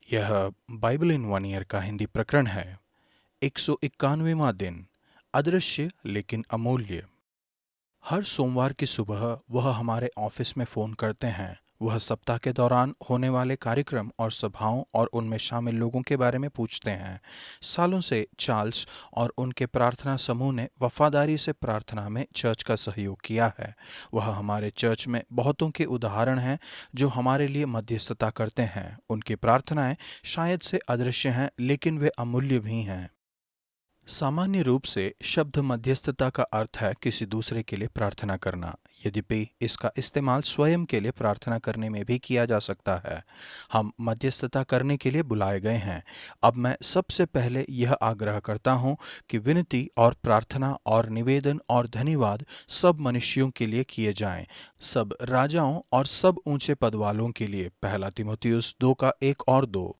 यह Bible in one year का हिंदी प्रकरण है। 191वां दिन। अदृश्य लेकिन अमूल्य। हर सोमवार की सुबह वह हमारे ऑफिस में फ़ोन करते हैं। वह सप्ताह के दौरान होने वाले कार्यक्रम और सभाओं और उनमें शामिल लोगों के बारे में पूछते हैं। सालों से चार्ल्स और उनके प्रार्थना समूह ने वफादारी से प्रार्थना में चर्च का सहयोग किया है। वह हमारे चर्च में बहुतों के उदाहरण हैं जो हमारे लिए मध्यस्थता करते हैं। उनकी प्रार्थनाएं शायद से अदृश्य हैं, लेकिन वे अमूल्य भी हैं। सामान्य रूप से शब्द मध्यस्थता का अर्थ है किसी दूसरे के लिए प्रार्थना करना। यद्यपि इसका इस्तेमाल स्वयं के लिए प्रार्थना करने में भी किया जा सकता है। हम मध्यस्थता करने के लिए बुलाए गए हैं। अब मैं सबसे पहले यह आग्रह करता हूं कि विनती और प्रार्थना और निवेदन और धन्यवाद सब मनुष्यों के लिए किए जाएं, सब राजाओं और सब ऊंचे पद वालों के लिए। पहला तीमुथियुस 2 का 1 और 2।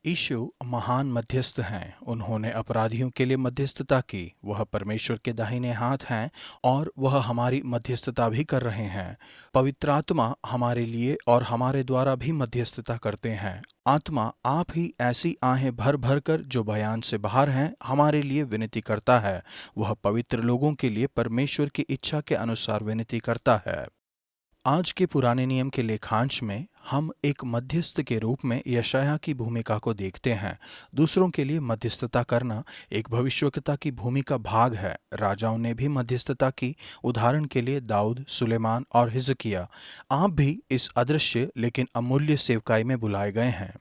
यीशु महान मध्यस्थ हैं। उन्होंने अपराधियों के लिए मध्यस्थता की। वह परमेश्वर के दाहिने हाथ हैं और वह हमारी मध्यस्थता भी कर रहे हैं। पवित्र आत्मा हमारे लिए और हमारे द्वारा भी मध्यस्थता करते हैं। आत्मा आप ही ऐसी आहें भर भर कर जो बयान से बाहर हैं हमारे लिए विनती करता है। वह पवित्र लोगों के लिए परमेश्वर की इच्छा के अनुसार विनती करता है। आज के पुराने नियम के लेखांश में हम एक मध्यस्थ के रूप में यशायाह की भूमिका को देखते हैं। दूसरों के लिए मध्यस्थता करना एक भविष्यवक्ता की भूमिका भाग है। राजाओं ने भी मध्यस्थता की। उदाहरण के लिए दाऊद, सुलेमान और हिजकिय्याह। आप भी इस अदृश्य लेकिन अमूल्य सेवकाई में बुलाए गए हैं।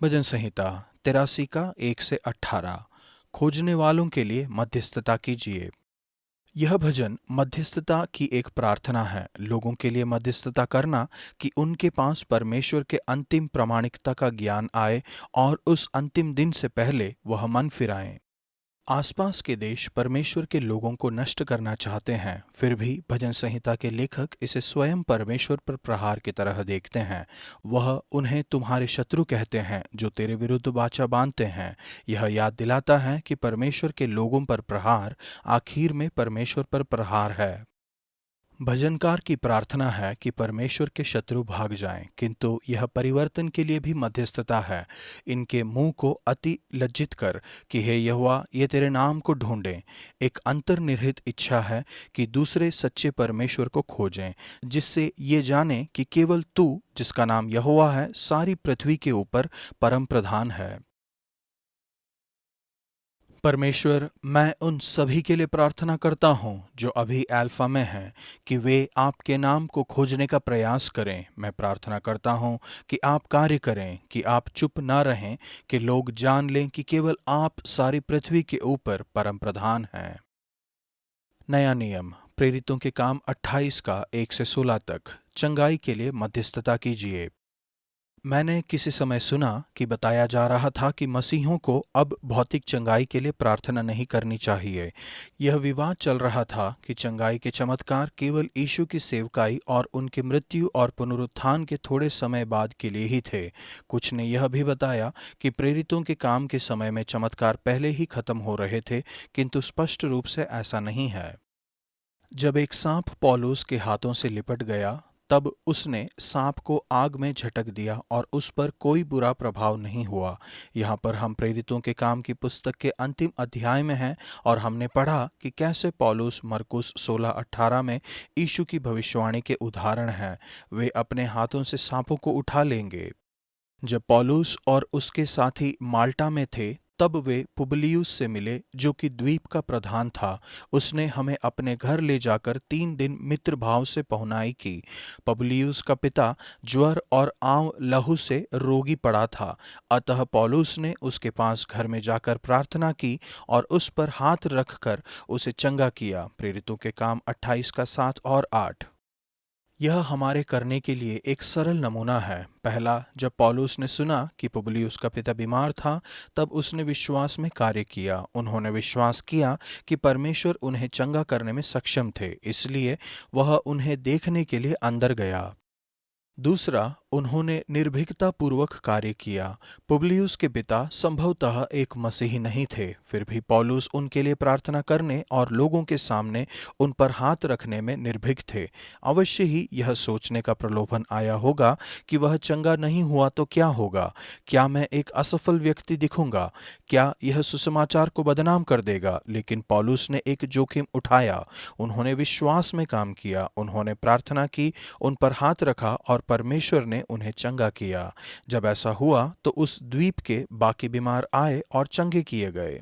भजन संहिता 83 का 1 से 18। खोजने वालों के लिए मध्यस्थता कीजिए। यह भजन मध्यस्थता की एक प्रार्थना है। लोगों के लिए मध्यस्थता करना कि उनके पास परमेश्वर के अंतिम प्रामाणिकता का ज्ञान आए और उस अंतिम दिन से पहले वह मन फिराएं। आसपास के देश परमेश्वर के लोगों को नष्ट करना चाहते हैं, फिर भी भजन संहिता के लेखक इसे स्वयं परमेश्वर पर प्रहार की तरह देखते हैं। वह उन्हें तुम्हारे शत्रु कहते हैं जो तेरे विरुद्ध वाचा बांधते हैं। यह याद दिलाता है कि परमेश्वर के लोगों पर प्रहार आखिर में परमेश्वर पर प्रहार है। भजनकार की प्रार्थना है कि परमेश्वर के शत्रु भाग जाएं, किंतु यह परिवर्तन के लिए भी मध्यस्थता है। इनके मुंह को अति लज्जित कर कि हे यहोवा, ये तेरे नाम को ढूंढें। एक अंतर्निहित इच्छा है कि दूसरे सच्चे परमेश्वर को खोजें, जिससे ये जाने कि केवल तू, जिसका नाम यहोवा है, सारी पृथ्वी के ऊपर परम प्रधान है। परमेश्वर, मैं उन सभी के लिए प्रार्थना करता हूँ जो अभी अल्फा में हैं, कि वे आपके नाम को खोजने का प्रयास करें। मैं प्रार्थना करता हूँ कि आप कार्य करें, कि आप चुप न रहें, कि लोग जान लें कि केवल आप सारी पृथ्वी के ऊपर परम प्रधान हैं। नया नियम प्रेरितों के काम 28 का 1 से 16 तक। चंगाई के लिए मध्यस्थता कीजिए। मैंने किसी समय सुना कि बताया जा रहा था कि मसीहों को अब भौतिक चंगाई के लिए प्रार्थना नहीं करनी चाहिए। यह विवाद चल रहा था कि चंगाई के चमत्कार केवल यीशु की सेवकाई और उनकी मृत्यु और पुनरुत्थान के थोड़े समय बाद के लिए ही थे। कुछ ने यह भी बताया कि प्रेरितों के काम के समय में चमत्कार पहले ही खत्म हो रहे थे, किंतु स्पष्ट रूप से ऐसा नहीं है। जब एक सांप पौलुस के हाथों से लिपट गया, तब उसने सांप को आग में झटक दिया और उस पर कोई बुरा प्रभाव नहीं हुआ। यहाँ पर हम प्रेरितों के काम की पुस्तक के अंतिम अध्याय में हैं और हमने पढ़ा कि कैसे पौलुस मरकुस 16:18 में यीशु की भविष्यवाणी के उदाहरण हैं। वे अपने हाथों से सांपों को उठा लेंगे। जब पौलुस और उसके साथी माल्टा में थे, तब वे पुबलियुस से मिले, जो कि द्वीप का प्रधान था। उसने हमें अपने घर ले जाकर 3 दिन मित्र भाव से पहुनाई की। पुबलियुस का पिता ज्वर और आंव लहू से रोगी पड़ा था, अतः पौलुस ने उसके पास घर में जाकर प्रार्थना की और उस पर हाथ रखकर उसे चंगा किया। प्रेरितों के काम 28 का 7 और 8। यह हमारे करने के लिए एक सरल नमूना है। पहला, जब पौलुस ने सुना कि पुबलियुस का पिता बीमार था, तब उसने विश्वास में कार्य किया। उन्होंने विश्वास किया कि परमेश्वर उन्हें चंगा करने में सक्षम थे, इसलिए वह उन्हें देखने के लिए अंदर गया। दूसरा, उन्होंने निर्भीकता पूर्वक कार्य किया। पुबलियुस के पिता संभवतः एक मसीही नहीं थे, फिर भी पौलुस उनके लिए प्रार्थना करने और लोगों के सामने उन पर हाथ रखने में निर्भीक थे। अवश्य ही यह सोचने का प्रलोभन आया होगा कि वह चंगा नहीं हुआ तो क्या होगा? क्या मैं एक असफल व्यक्ति दिखूंगा? क्या यह सुसमाचार को बदनाम कर देगा? लेकिन पौलुस ने एक जोखिम उठाया। उन्होंने विश्वास में काम किया, उन्होंने प्रार्थना की, उन पर हाथ रखा और परमेश्वर ने उन्हें चंगा किया। जब ऐसा हुआ तो उस द्वीप के बाकी बीमार आए और चंगे किए गए।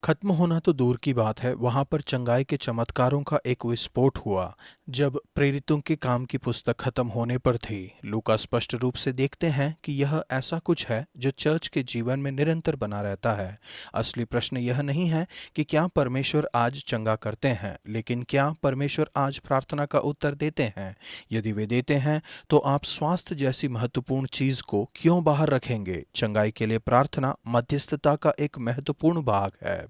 खत्म होना तो दूर की बात है, वहां पर चंगाई के चमत्कारों का एक विस्फोट हुआ। जब प्रेरितों के काम की पुस्तक खत्म होने पर थी, लूका स्पष्ट रूप से देखते हैं कि यह ऐसा कुछ है जो चर्च के जीवन में निरंतर बना रहता है। असली प्रश्न यह नहीं है कि क्या परमेश्वर आज चंगा करते हैं, लेकिन क्या परमेश्वर आज प्रार्थना का उत्तर देते हैं। यदि वे देते हैं तो आप स्वास्थ्य जैसी महत्वपूर्ण चीज को क्यों बाहर रखेंगे? चंगाई के लिए प्रार्थना मध्यस्थता का एक महत्वपूर्ण भाग है।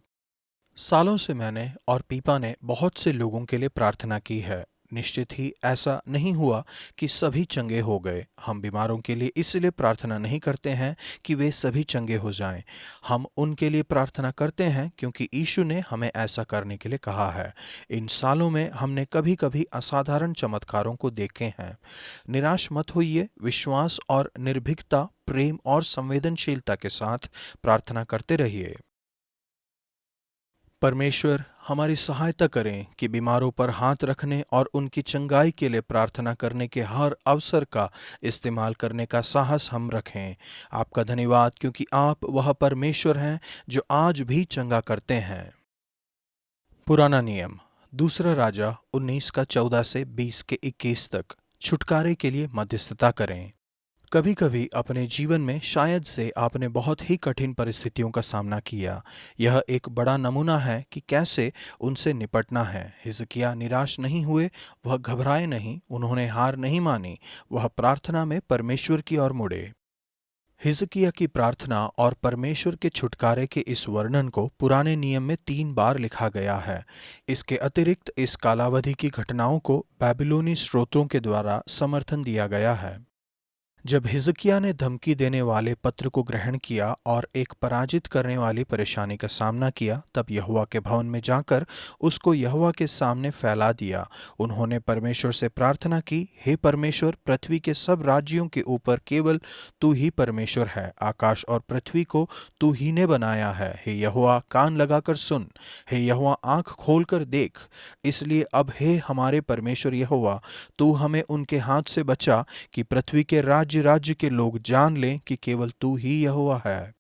सालों से मैंने और पीपा ने बहुत से लोगों के लिए प्रार्थना की है। निश्चित ही ऐसा नहीं हुआ कि सभी चंगे हो गए। हम बीमारों के लिए इसलिए प्रार्थना नहीं करते हैं कि वे सभी चंगे हो जाएं। हम उनके लिए प्रार्थना करते हैं क्योंकि यीशु ने हमें ऐसा करने के लिए कहा है। इन सालों में हमने कभी कभी असाधारण चमत्कारों को देखे हैं। निराश मत होइए, विश्वास और निर्भीकता, प्रेम और संवेदनशीलता के साथ प्रार्थना करते रहिए। परमेश्वर हमारी सहायता करें कि बीमारों पर हाथ रखने और उनकी चंगाई के लिए प्रार्थना करने के हर अवसर का इस्तेमाल करने का साहस हम रखें। आपका धन्यवाद, क्योंकि आप वह परमेश्वर हैं जो आज भी चंगा करते हैं। पुराना नियम, दूसरा राजा 19 का 14 से 20 के 21 तक। छुटकारे के लिए मध्यस्थता करें। कभी कभी अपने जीवन में शायद से आपने बहुत ही कठिन परिस्थितियों का सामना किया। यह एक बड़ा नमूना है कि कैसे उनसे निपटना है। हिजकिय्याह निराश नहीं हुए, वह घबराए नहीं, उन्होंने हार नहीं मानी, वह प्रार्थना में परमेश्वर की ओर मुड़े। हिजकिय्याह की प्रार्थना और परमेश्वर के छुटकारे के इस वर्णन को पुराने नियम में 3 बार लिखा गया है। इसके अतिरिक्त इस कालावधि की घटनाओं को बैबिलोनी स्रोतों के द्वारा समर्थन दिया गया है। जब हिजकिय्याह ने धमकी देने वाले पत्र को ग्रहण किया और एक पराजित करने वाली परेशानी का सामना किया, तब यहोवा के भवन में जाकर उसको यहोवा के सामने फैला दिया। उन्होंने परमेश्वर से प्रार्थना की, हे परमेश्वर, पृथ्वी के सब राज्यों के ऊपर केवल तू ही परमेश्वर है। आकाश और पृथ्वी को तू ही ने बनाया है। हे यहोवा, कान लगाकर सुन, हे यहोवा, आंख खोलकर देख। इसलिए अब हे हमारे परमेश्वर यहोवा, तू हमें उनके हाथ से बचा कि पृथ्वी के राज्य के लोग जान लें कि केवल तू ही यहोवा है।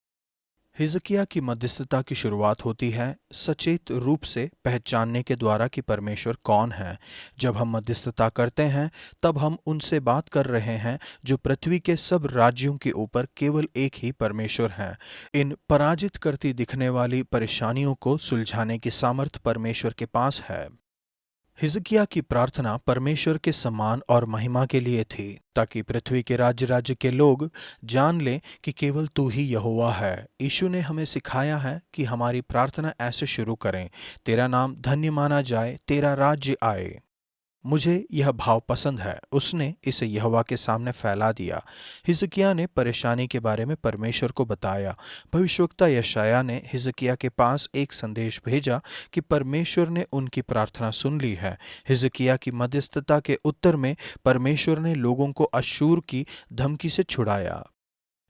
हिजकिय्याह की मध्यस्थता की शुरुआत होती है सचेत रूप से पहचानने के द्वारा कि परमेश्वर कौन है। जब हम मध्यस्थता करते हैं तब हम उनसे बात कर रहे हैं जो पृथ्वी के सब राज्यों के ऊपर केवल एक ही परमेश्वर हैं। इन पराजित करती दिखने वाली परेशानियों को सुलझाने की सामर्थ परमेश्वर के पास है। हिजकिय्याह की प्रार्थना परमेश्वर के सम्मान और महिमा के लिए थी, ताकि पृथ्वी के राज्य के लोग जान लें कि केवल तू ही यहोवा है। यीशु ने हमें सिखाया है कि हमारी प्रार्थना ऐसे शुरू करें, तेरा नाम धन्य माना जाए, तेरा राज्य आए। मुझे यह भाव पसंद है। उसने इसे यहोवा के सामने फैला दिया। हिजकिय्याह ने परेशानी के बारे में परमेश्वर को बताया। भविष्यवक्ता यशायाह ने हिजकिय्याह के पास एक संदेश भेजा कि परमेश्वर ने उनकी प्रार्थना सुन ली है। हिजकिय्याह की मध्यस्थता के उत्तर में परमेश्वर ने लोगों को अश्शूर की धमकी से छुड़ाया।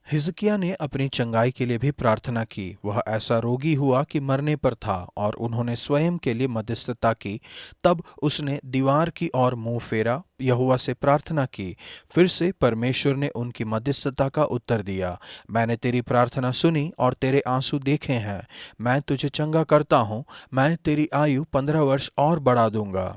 हिजकिय्याह ने अपनी चंगाई के लिए भी प्रार्थना की। वह ऐसा रोगी हुआ कि मरने पर था और उन्होंने स्वयं के लिए मध्यस्थता की। तब उसने दीवार की ओर मुंह फेरा, यहोवा से प्रार्थना की। फिर से परमेश्वर ने उनकी मध्यस्थता का उत्तर दिया। मैंने तेरी प्रार्थना सुनी और तेरे आंसू देखे हैं। मैं तुझे चंगा करता हूँ। मैं तेरी आयु 15 वर्ष और बढ़ा दूंगा।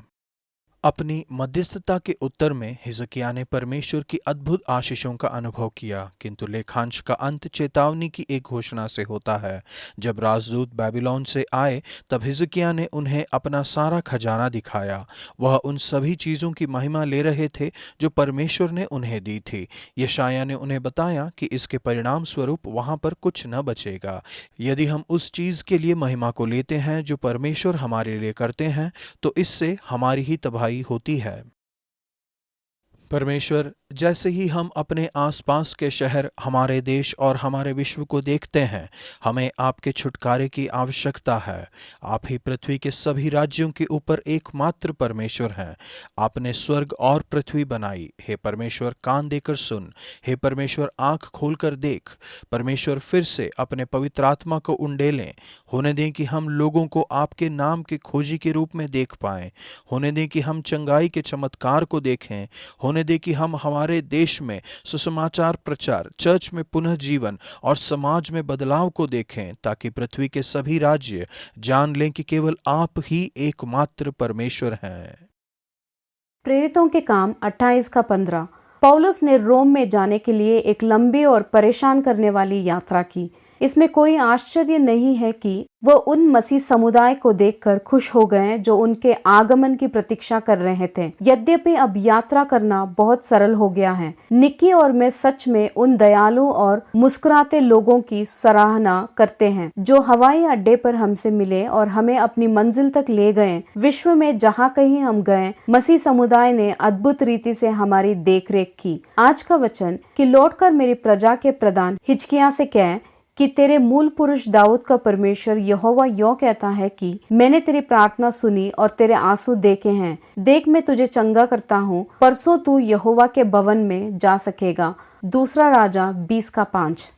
अपनी मध्यस्थता के उत्तर में हिजकिय्याह ने परमेश्वर की अद्भुत आशीषों का अनुभव किया, किंतु लेखांश का अंत चेतावनी की एक घोषणा से होता है। जब राजदूत बेबीलोन से आए तब हिजकिय्याह ने उन्हें अपना सारा खजाना दिखाया। वह उन सभी चीज़ों की महिमा ले रहे थे जो परमेश्वर ने उन्हें दी थी। यशायाह ने उन्हें बताया कि इसके परिणाम स्वरूप वहाँ पर कुछ न बचेगा। यदि हम उस चीज़ के लिए महिमा को लेते हैं जो परमेश्वर हमारे लिए करते हैं, तो इससे हमारी ही तबाही होती है। परमेश्वर जैसे ही हम अपने आसपास के शहर, हमारे देश और हमारे विश्व को देखते हैं, हमें आपके छुटकारे की आवश्यकता है। आप ही पृथ्वी के सभी राज्यों के ऊपर एकमात्र परमेश्वर हैं। आपने स्वर्ग और पृथ्वी बनाई। हे परमेश्वर, कान देकर सुन। हे परमेश्वर, आंख खोलकर देख। परमेश्वर, फिर से अपने पवित्र आत्मा को उंडेलें। होने दें कि हम लोगों को आपके नाम के खोजी के रूप में देख पाएं। होने दें कि हम चंगाई के चमत्कार को देखें। होने दें कि हम हमारे देश में सुसमाचार प्रचार, चर्च में पुनः जीवन और समाज में बदलाव को देखें, ताकि पृथ्वी के सभी राज्य जान लें कि केवल आप ही एकमात्र परमेश्वर हैं। प्रेरितों के काम 28 का 15। पौलुस ने रोम में जाने के लिए एक लंबी और परेशान करने वाली यात्रा की। इसमें कोई आश्चर्य नहीं है कि वह उन मसीह समुदाय को देखकर खुश हो गए जो उनके आगमन की प्रतीक्षा कर रहे थे। यद्यपि अब यात्रा करना बहुत सरल हो गया है। निक्की और मैं सच में उन दयालु और मुस्कुराते लोगों की सराहना करते हैं जो हवाई अड्डे पर हमसे मिले और हमें अपनी मंजिल तक ले गए। विश्व में जहाँ कहीं हम गए, मसीह समुदाय ने अद्भुत रीति से हमारी देखरेख की। आज का वचन कि लौटकर मेरी प्रजा के प्रधान हिजकिय्याह से कह कि तेरे मूल पुरुष दाऊद का परमेश्वर यहोवा यों कहता है कि मैंने तेरी प्रार्थना सुनी और तेरे आंसू देखे हैं। देख, मैं तुझे चंगा करता हूँ। परसों तू यहोवा के भवन में जा सकेगा। दूसरा राजा 20 का 5।